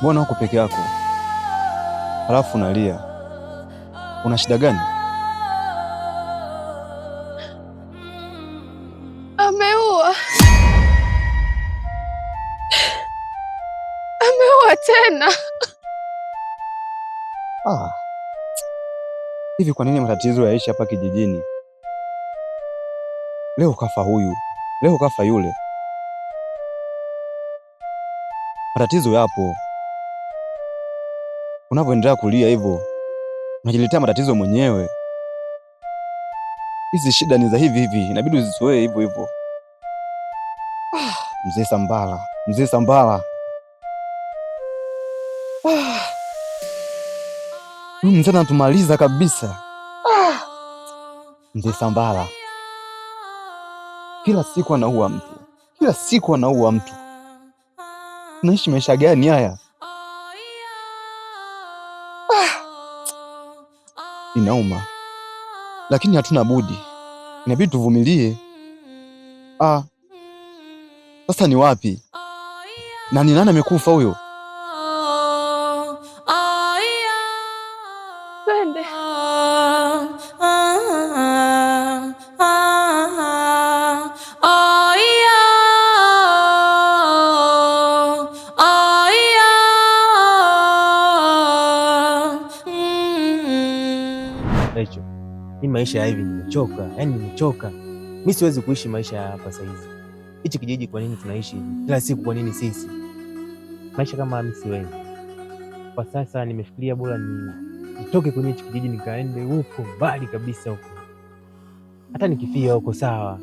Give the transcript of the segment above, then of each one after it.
Mbona uko peke yako halafu unalia? Una shida gani? Ameua tena. Hivi kwa nini matatizo yaishi hapa kijijini? Leo kafa huyu, leo kafa yule. Matatizo yapo. Unavyoendelea kulia hivyo unajiletea matatizo mwenyewe. Hizi shida ni za hivi hivi, inabidi uzizoee hivyo hivyo. Mzee Sambala, Mzee Sambala. Mzee anatumaliza kabisa. Mzee Sambala kila siku anaua mtu, kila siku anaua mtu. Tunaishi maisha gani haya? Inauma, lakini hatuna budi, inabidi tuvumilie. Sasa ni wapi na ni nani amekufa huyo? Twende. Hii maisha ya hivi nimechoka, yani nimechoka. Mimi siwezi kuishi maisha ya hapa sasa hivi. Hichi kijiji kwa nini tunaishi hivi? Kila siku kwa nini sisi? Maisha kama mimi siwezi. Kwa sasa nimefikiria bora nitoke kwenye hichi kijiji nikaende huko mbali kabisa huko. Hata nikifia huko sawa.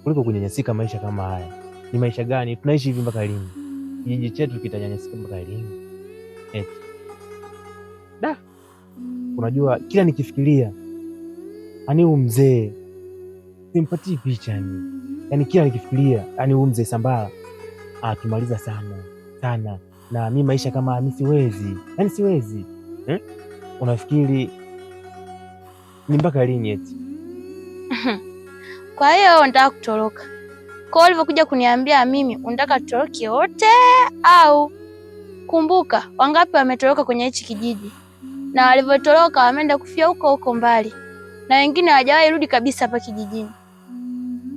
Kuliko kunyanyasika maisha kama haya. Ni maisha gani? Tunaishi hivi mpaka lini? Kijiji chetu kitanyanyasika mpaka lini? Unajua kila nikifikiria ani huyu mzee simpatii picha yani kila nikifikiria ani huyu mzee Sambala tumaliza sana na mimi maisha kama mimi siwezi, yani siwezi. Unafikiri ni mpaka lini eti? Kwa hiyo unataka kutoroka? Kwa ulivyokuja kuniambia mimi unataka tutoroke wote au? Kumbuka wangapi wametoroka kwenye hichi kijiji na walivyotoroka wameenda kufia huko mbali, na wengine hawajawahi rudi kabisa hapa kijijini.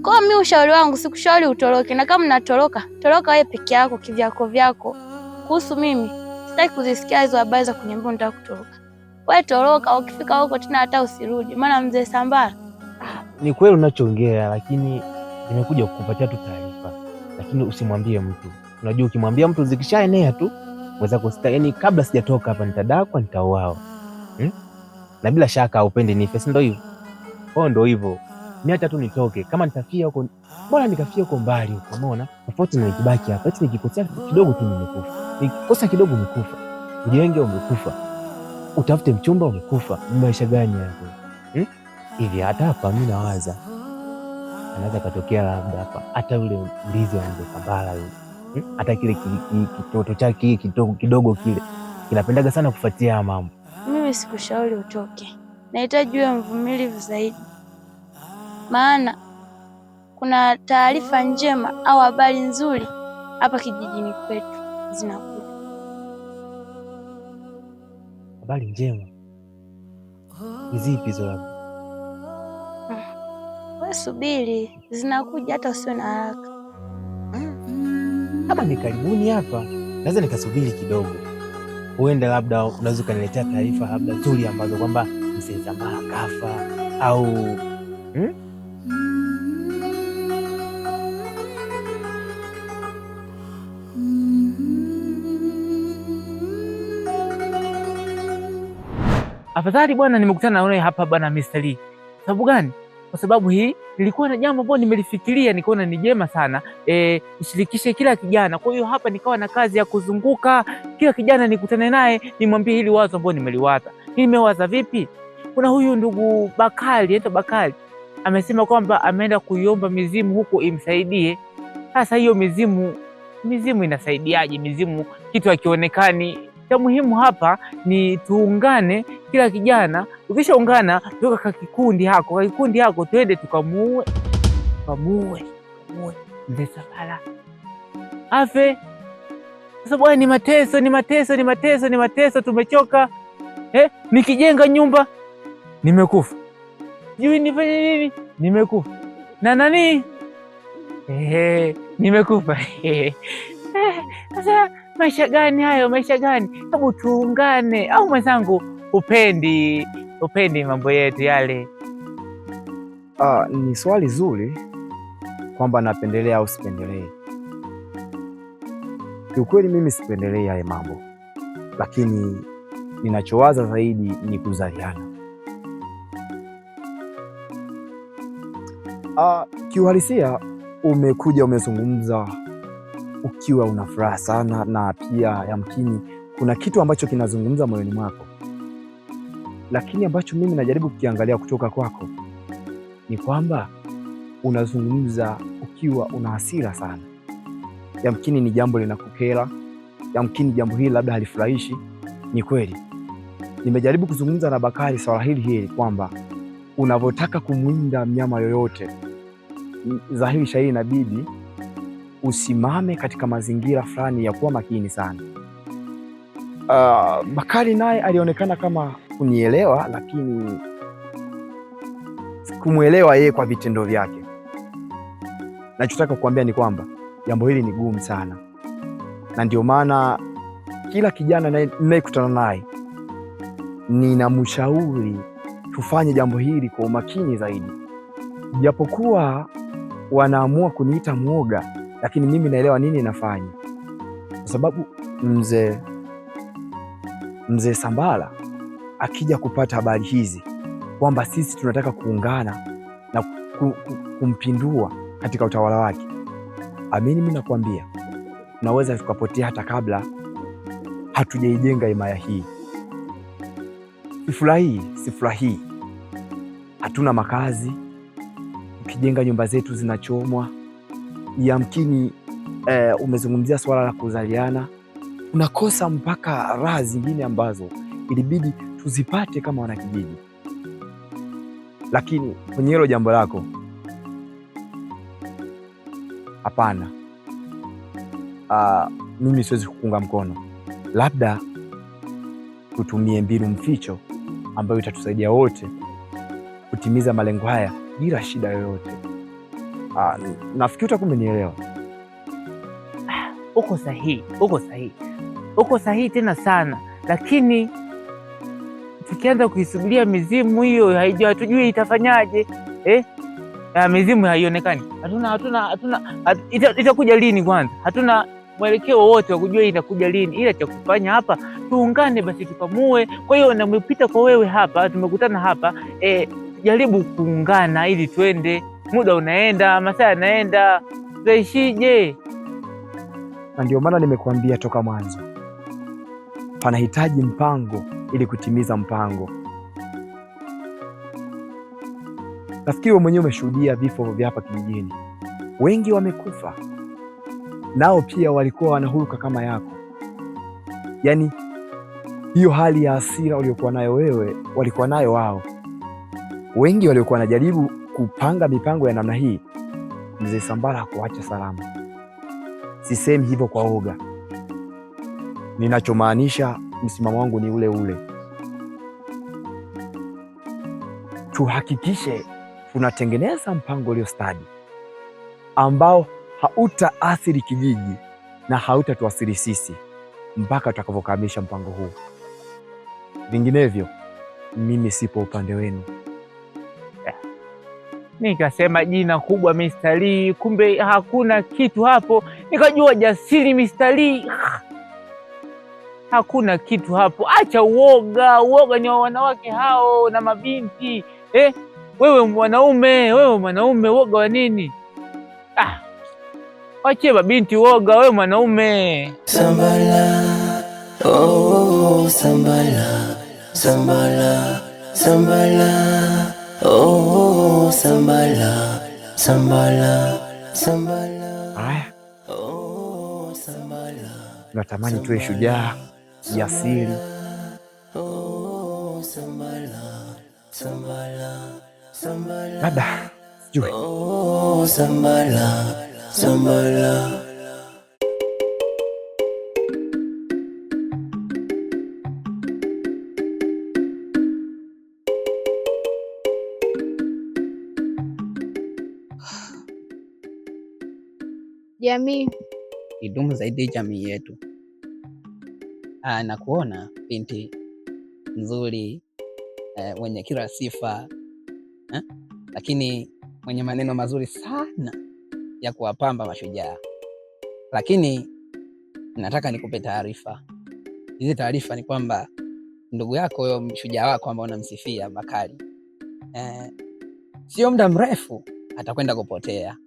Kwa mimi ushauri wangu sikushauri utoroke, na kama unatoroka toroka wewe peke yako kivyako. Kuhusu mimi sitaki kuzisikia hizo habari za kuniambia unataka kutoroka. Wewe toroka, ukifika huko tena hata usirudi, maana mzee Sambala. Ni kweli unachoongea, lakini nimekuja kukupatia tu taarifa, lakini usimwambie mtu. Unajua ukimwambia mtu zikishaenea tu mweza kusita, yani kabla sijatoka hapa nitadakwa, nitauawa. Na bila shaka upende nife, si ndio hivyo? Ndio hivyo. Mimi hata tu nitoke, kama nitafia huko bora nikafia huko mbali huko, umeona? Tofauti na nikibaki hapa, eti nikikosea kidogo tu nimekufa. Nikikosa kidogo umekufa. Ujenge umekufa. Utafute mchumba umekufa. Maisha gani hapo? Hivi hata hapa mimi nawaza anaweza katokea labda hapa hata yule mlizi wa mzee Sambala yule. Hata kile kitoto chake kidogo kile kinapendaga sana kufuatia mambo. Mimi sikushauri utoke, nahitaji uwe mvumilivu zaidi, maana kuna taarifa njema au habari nzuri hapa kijijini kwetu zinakuja. Habari njema ni zipi hizo labda? Wewe subiri, zinakuja, hata usiwe na haraka. Kama ni karibuni hapa naweza nikasubiri kidogo, huenda labda unaweza ukaniletea taarifa labda nzuri ambazo kwamba mzee Sambala kafa au Afadhali bwana nimekutana na wewe hapa bwana Mr. Lee. Sababu gani? Kwa sababu hii nilikuwa na jambo ambalo nimelifikiria, nikaona ni jema sana nishirikishe kila kijana. Kwa hiyo hapa nikawa na kazi ya kuzunguka kila kijana nikutane naye nimwambie hili wazo ambalo nimeliwaza. Nimewaza vipi? Kuna huyu ndugu Bakali, Bakali amesema kwamba ameenda kuiomba mizimu huko imsaidie. Sasa hiyo mizimu inasaidiaje? Mizimu kitu hakionekani. Cha muhimu hapa ni tuungane, kila kijana ukishaungana toka kwa kikundi hako twende tukamuue mzee Sambala afe, Sasa bwana, ni mateso, tumechoka. Nikijenga nyumba nimekufa, sijui nifanye nini, nimekufa na nani, nimekufa. Sasa maisha gani hayo? Maisha gani? Hebu tuungane. Au mwenzangu, upendi mambo yetu yale? Ni swali zuri kwamba napendelea au sipendelee. Kiukweli mimi sipendelei haya mambo, lakini ninachowaza zaidi ni kuzaliana. Kiuhalisia umekuja umezungumza ukiwa una furaha sana, na pia yamkini kuna kitu ambacho kinazungumza moyoni mwako, lakini ambacho mimi najaribu kukiangalia kutoka kwako ni kwamba unazungumza ukiwa una hasira sana. Yamkini ni jambo linakukera, yamkini jambo hili labda halifurahishi. Ni kweli nimejaribu kuzungumza na Bakari swala hili kwamba unavyotaka kumwinda mnyama yoyote, dhahiri shahiri inabidi usimame katika mazingira fulani ya kuwa makini sana. Bakari naye alionekana kama kunielewa, lakini sikumuelewa yeye kwa vitendo vyake. Nachotaka kukuambia ni kwamba jambo hili ni gumu sana, na ndio maana kila kijana ninayekutana naye ninamshauri tufanye jambo hili kwa umakini zaidi. Japokuwa wanaamua kuniita mwoga, lakini mimi naelewa nini nafanya, kwa sababu mzee Sambala akija kupata habari hizi kwamba sisi tunataka kuungana na kumpindua katika utawala wake, amini mimi nakwambia tunaweza tukapotea hata kabla hatujaijenga himaya hii. Sifurahii. Hatuna makazi, ukijenga nyumba zetu zinachomwa. Yamkini umezungumzia swala la kuzaliana, unakosa mpaka raha zingine ambazo ilibidi tuzipate kama wanakijiji. Lakini kwenye hilo jambo lako, hapana, mimi siwezi kukunga mkono. Labda tutumie mbinu mficho ambayo itatusaidia wote kutimiza malengo haya bila shida yoyote. Nafikiri utakuwa umenielewa. Uko sahihi tena sana, lakini tukianza kuisubiria mizimu hiyo hatujui itafanyaje. Mizimu haionekani, itakuja lini? Kwanza hatuna mwelekeo wote wa kujua itakuja lini, ila cha kufanya hapa tuungane basi tukamue. Kwa hiyo namepita kwa wewe hapa, tumekutana hapa, jaribu kuungana ili twende. Muda unaenda, masaa yanaenda, tutaishije? Na ndio maana nimekuambia toka mwanzo, panahitaji mpango ili kutimiza mpango. Nafikiri wewe mwenyewe umeshuhudia vifo vya hapa kijijini, wengi wamekufa, nao pia walikuwa wanahuruka kama yako. Yaani hiyo hali ya hasira uliokuwa nayo wewe walikuwa nayo wao. Wengi waliokuwa wanajaribu kupanga mipango ya namna hii, mzee Sambala hakuacha salama. Sisemi hivyo kwa oga, ninachomaanisha msimamo wangu ni ule ule. Tuhakikishe tunatengeneza mpango ulio stadi ambao hautaathiri kijiji na hautatuathiri sisi mpaka tutakavyokamilisha mpango huu. Vinginevyo mimi sipo upande wenu. Nikasema jina kubwa Mr. Lee, kumbe hakuna kitu hapo. Nikajua jasiri Mr. Lee, hakuna kitu hapo. Acha uoga ni wa wanawake hao na mabinti. Wewe mwanaume, uoga wa nini? Wache mabinti uoga, wewe mwanaume. Sambala, oh Sambala, Sambala, Sambala, oh Sambala, Sambala, Sambala. Haya, natamani tuwe shujaa, jasiri. Labda sijui. Sambala, Sambala. Jamii. Idumu zaidi jamii yetu. Na kuona binti nzuri, mwenye kila sifa, lakini mwenye maneno mazuri sana ya kuwapamba mashujaa. Lakini nataka nikupe taarifa. Hizi taarifa ni kwamba ndugu yako huyo mshujaa wako ambao unamsifia Bakari, sio muda mrefu atakwenda kupotea.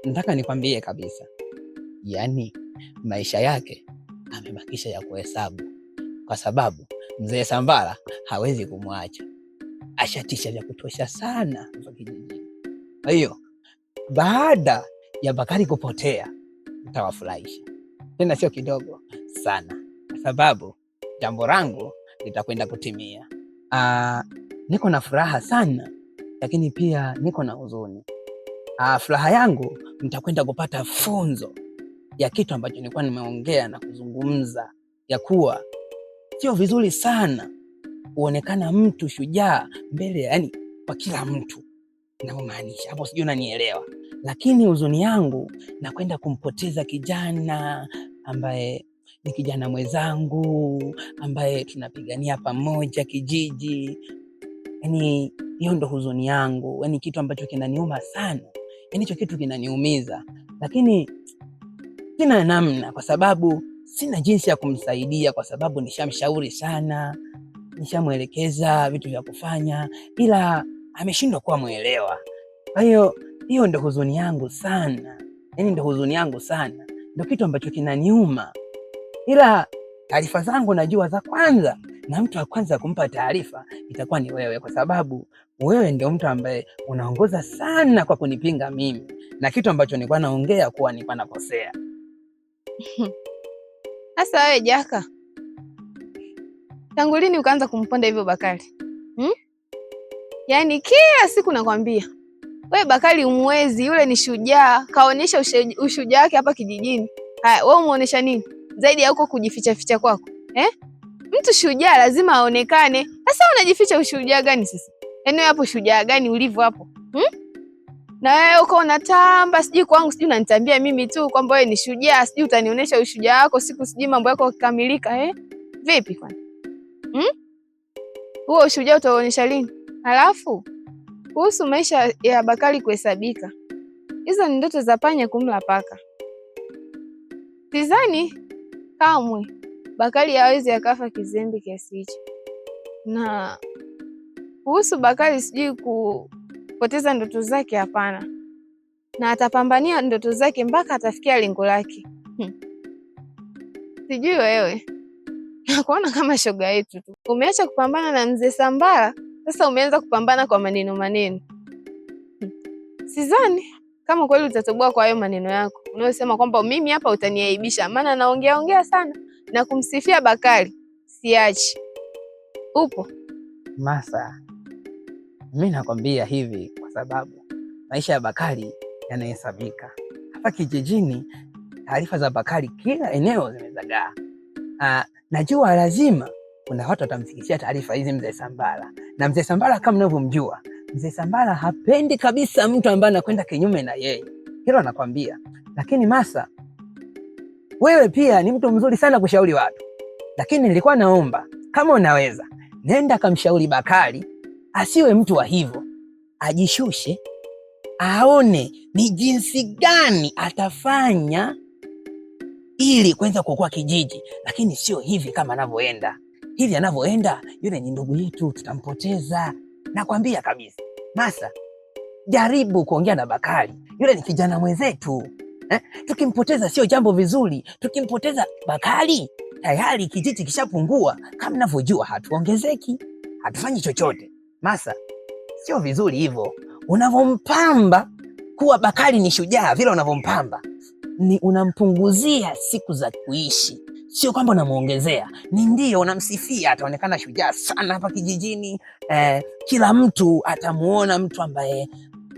Nataka nikwambie kabisa, yaani maisha yake amebakisha ya kuhesabu, kwa sababu mzee Sambala hawezi kumwacha. Ashatisha vya kutosha sana hapa kijijini. Kwa hiyo baada ya Bakari kupotea, nitawafurahisha tena, sio kidogo sana, kwa sababu jambo langu litakwenda kutimia. Niko na furaha sana, lakini pia niko na huzuni. Furaha yangu, nitakwenda kupata funzo ya kitu ambacho nilikuwa nimeongea na kuzungumza, ya kuwa sio vizuri sana kuonekana mtu shujaa mbele, yani kwa kila mtu. Naomaanisha hapo, sijui unanielewa. Lakini huzuni yangu, nakwenda kumpoteza kijana ambaye ni kijana mwenzangu, ambaye tunapigania pamoja kijiji. Yani hiyo ndo huzuni yangu, yani kitu ambacho kinaniuma sana, yani hicho kitu kinaniumiza, lakini sina namna, kwa sababu sina jinsi ya kumsaidia, kwa sababu nishamshauri sana, nishamwelekeza vitu vya kufanya, ila ameshindwa kuwa mwelewa. Kwa hiyo hiyo ndo huzuni yangu sana, yani ndo huzuni yangu sana, ndo kitu ambacho kinaniuma. Ila taarifa zangu najua za kwanza, na mtu wa kwanza kumpa taarifa itakuwa ni wewe, kwa sababu wewe ndio mtu ambaye unaongoza sana kwa kunipinga mimi na kitu ambacho nilikuwa naongea kuwa nilikuwa nakosea. Sasa wewe Jaka, tangu lini ukaanza kumponda hivyo Bakari? Yaani kila siku nakwambia wewe Bakari umwezi, yule ni shujaa, kaonyesha ushujaa wake hapa kijijini. Haya, wewe umuonesha nini zaidi ya huko kujificha ficha kwako? Mtu shujaa lazima aonekane. Sasa unajificha ushujaa gani sasa? Yaani hapo shujaa gani ulivyo hapo? Na wewe uko unatamba sijui kwangu, sijui unanitambia mimi tu kwamba wewe ni shujaa, sijui utanionyesha ushujaa wako siku sijui mambo yako yakikamilika. Vipi kwani? Huo ushujaa utaonyesha lini? Alafu kuhusu maisha ya Bakari kuhesabika, hizo ni ndoto za panya kumla paka. Sidhani kamwe Bakari hawezi akafa kizembe kiasi hicho. Na kuhusu Bakari sijui kupoteza ndoto zake, hapana, na atapambania ndoto zake mpaka atafikia lengo lake. Sijui wewe, nakuona kama shoga yetu tu. Umeacha kupambana na mzee Sambala, sasa umeanza kupambana kwa maneno maneno. Sidhani kama kweli utatoboa kwa hayo maneno yako unayosema kwamba mimi hapa utaniaibisha, maana naongea sana na kumsifia Bakari. Siachi. Upo Masa, mimi nakwambia hivi kwa sababu maisha ya Bakari yanahesabika. Hapa kijijini taarifa za Bakari kila eneo zimezagaa. Najua lazima kuna watu watamfikishia taarifa hizi mzee Sambala. Na mzee Sambala kama mnavyomjua, mzee Sambala hapendi kabisa mtu ambaye anakwenda kinyume na yeye. Hilo nakwambia. Lakini Masa, wewe pia ni mtu mzuri sana kushauri watu. Lakini nilikuwa naomba kama unaweza, nenda kamshauri Bakari asiwe mtu wa hivyo. Ajishushe, aone ni jinsi gani atafanya ili kuweza kuokoa kijiji, lakini sio hivi kama anavyoenda. Hivi anavyoenda, yule ni ndugu yetu, tutampoteza. Nakwambia kabisa. Masa, jaribu kuongea na Bakari. Yule ni kijana mwenzetu. Tukimpoteza sio jambo vizuri. Tukimpoteza Bakari, tayari kijiji kishapungua. Kama mnavyojua hatuongezeki, hatufanyi chochote. Masa, sio vizuri hivyo. Unavompamba kuwa Bakari ni shujaa, vile unavompamba ni unampunguzia siku za kuishi. Sio kwamba unamuongezea. Ni ndio unamsifia, ataonekana shujaa sana hapa kijijini. Kila mtu atamuona mtu ambaye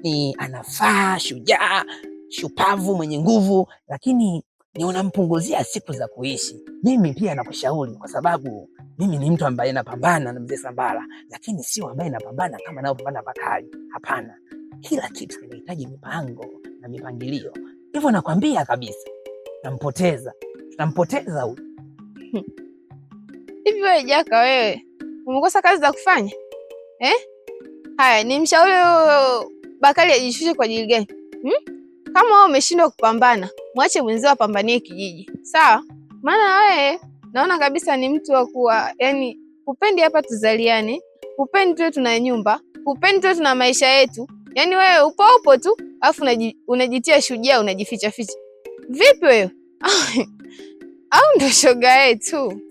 ni anafaa, shujaa, shupavu, mwenye nguvu, lakini ni unampunguzia siku za kuishi. Mimi pia nakushauri, kwa sababu mimi ni mtu ambaye napambana na mzee Sambala, lakini sio ambaye napambana kama anavyopambana Bakari. Hapana. Kila kitu kinahitaji mipango na mipangilio hivyo nakwambia kabisa, tutampoteza huyu. Hivi wewe Jaka, wewe umekosa kazi za kufanya Haya, ni mshauri Bakari ajishushe kwa ajili gani? Kama wewe umeshindwa kupambana, mwache mwenzio apambanie kijiji, sawa? Maana wewe naona kabisa ni mtu wa kuwa, yani hupendi hapa tuzaliane, hupendi tuwe tuna nyumba, hupendi tuwe tuna maisha yetu. Yani wewe upo tu, alafu unajitia shujaa, unajificha ficha. Vipi wewe? Au ndo shoga yetu?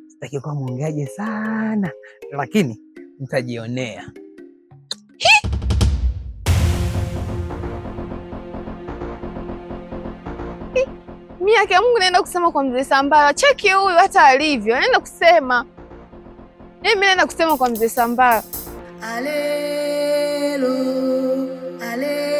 Sitaki kuwa mwongeaji sana, lakini mtajionea. Mimi yake Mungu naenda kusema kwa mzee Sambara. Cheki huyu hata alivyo. Naenda kusema. Mimi naenda kusema kwa mzee Sambara. Alelo, alelo.